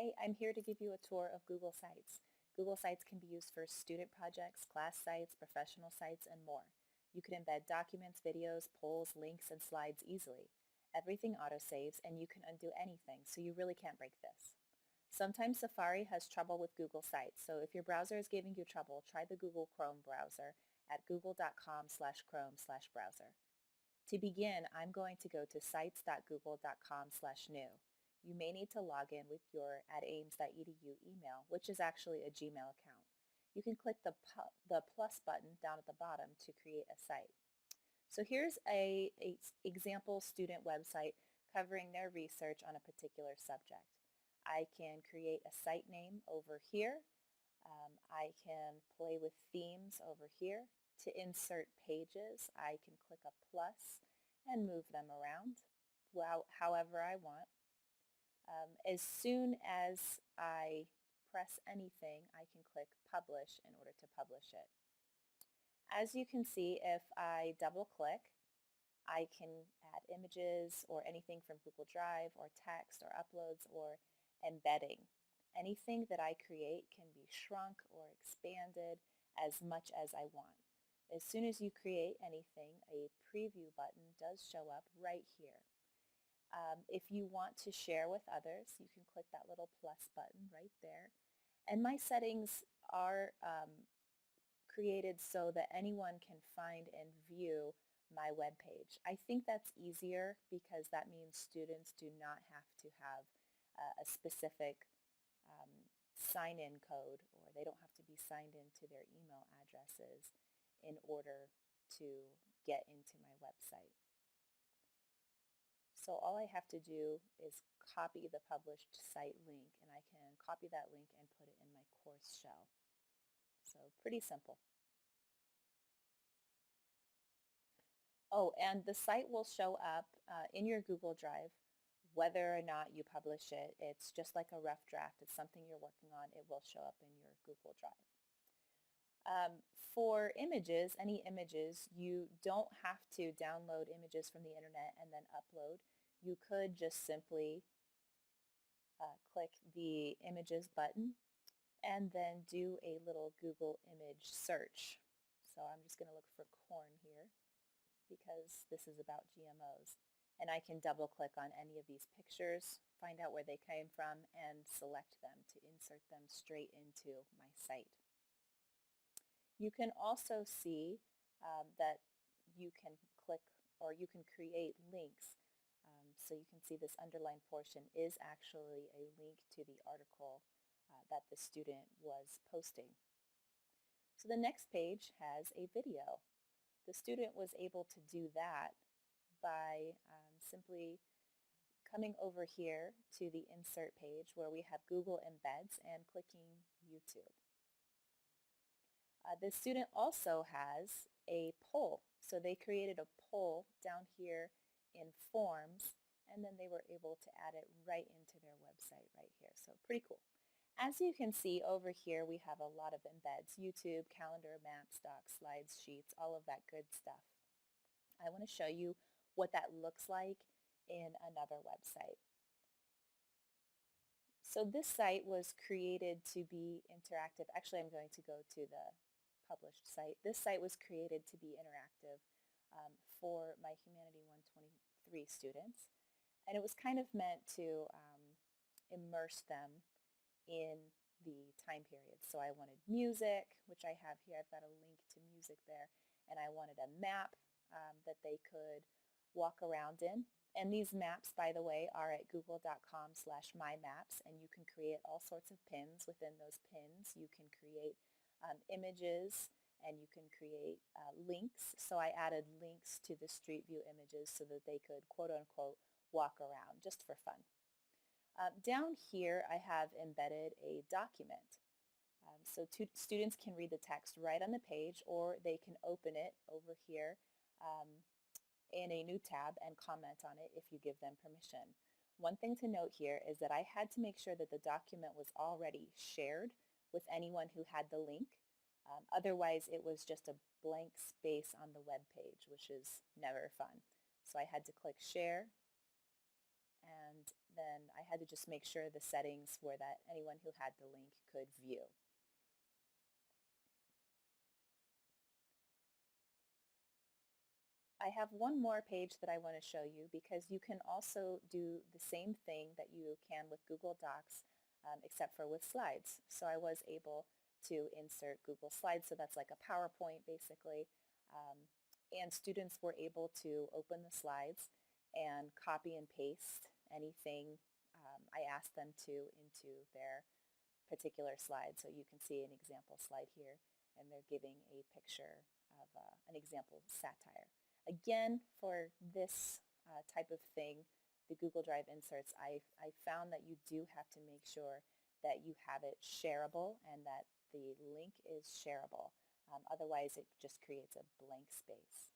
Hey, I'm here to give you a tour of Google Sites. Google Sites can be used for student projects, class sites, professional sites, and more. You can embed documents, videos, polls, links, and slides easily. Everything autosaves, and you can undo anything, so you really can't break this. Sometimes Safari has trouble with Google Sites, so if your browser is giving you trouble, try the Google Chrome browser at google.com/chrome/browser. To begin, I'm going to go to sites.google.com/new. You may need to log in with your @ames.edu email, which is actually a Gmail account. You can click the plus button down at the bottom to create a site. So here's a example student website covering their research on a particular subject. I can create a site name over here. I can play with themes over here. To insert pages, I can click a plus and move them around however I want. As soon as I press anything, I can click publish in order to publish it. As you can see, if I double click, I can add images or anything from Google Drive or text or uploads or embedding. Anything that I create can be shrunk or expanded as much as I want. As soon as you create anything, a preview button does show up right here. If you want to share with others, you can click that little plus button right there. And my settings are created so that anyone can find and view my web page. I think that's easier because that means students do not have to have a specific sign-in code, or they don't have to be signed into their email addresses in order to get into my website. So all I have to do is copy the published site link, and I can copy that link and put it in my course shell. So pretty simple. Oh, and the site will show up in your Google Drive whether or not you publish it. It's just like a rough draft. It's something you're working on. It will show up in your Google Drive. For images, any images, you don't have to download images from the internet and then upload. You could just simply click the images button and then do a little Google image search. So I'm just going to look for corn here because this is about GMOs. And I can double click on any of these pictures, find out where they came from, and select them to insert them straight into my site. You can also see that you can click or you can create links. So you can see this underlined portion is actually a link to the article that the student was posting. So the next page has a video. The student was able to do that by simply coming over here to the insert page where we have Google Embeds and clicking YouTube. The student also has a poll. So they created a poll down here in Forms, and then they were able to add it right into their website right here. So pretty cool. As you can see over here, we have a lot of embeds: YouTube, calendar, maps, docs, slides, sheets, all of that good stuff. I want to show you what that looks like in another website. So this site was created to be interactive. Actually, I'm going to go to the published site. This site was created to be interactive for my Humanity 123 students. And it was kind of meant to immerse them in the time period. So I wanted music, which I have here. I've got a link to music there. And I wanted a map that they could walk around in. And these maps, by the way, are at google.com/mymaps, and you can create all sorts of pins. Within those pins, you can create images, and you can create links. So I added links to the Street View images so that they could, quote unquote, walk around just for fun. Down here, I have embedded a document. So students can read the text right on the page, or they can open it over here in a new tab and comment on it if you give them permission. One thing to note here is that I had to make sure that the document was already shared with anyone who had the link. Otherwise, it was just a blank space on the web page, which is never fun. So I had to click share, and then I had to just make sure the settings were that anyone who had the link could view. I have one more page that I want to show you because you can also do the same thing that you can with Google Docs except for with slides. So I was able to insert Google Slides, so that's like a PowerPoint basically, and students were able to open the slides and copy and paste anything I asked them to into their particular slide. So you can see an example slide here, and they're giving a picture of an example satire. Again, for this type of thing, the Google Drive inserts, I found that you do have to make sure that you have it shareable and that the link is shareable. Otherwise, it just creates a blank space.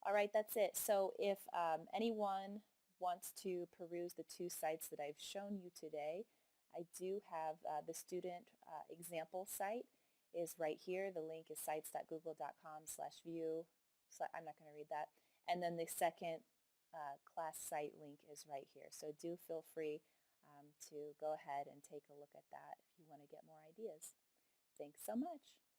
All right, that's it. So if anyone wants to peruse the two sites that I've shown you today, I do have the student example site is right here. The link is sites.google.com/view. So I'm not going to read that. And then the second class site link is right here. So do feel free to go ahead and take a look at that if you want to get more ideas. Thanks so much.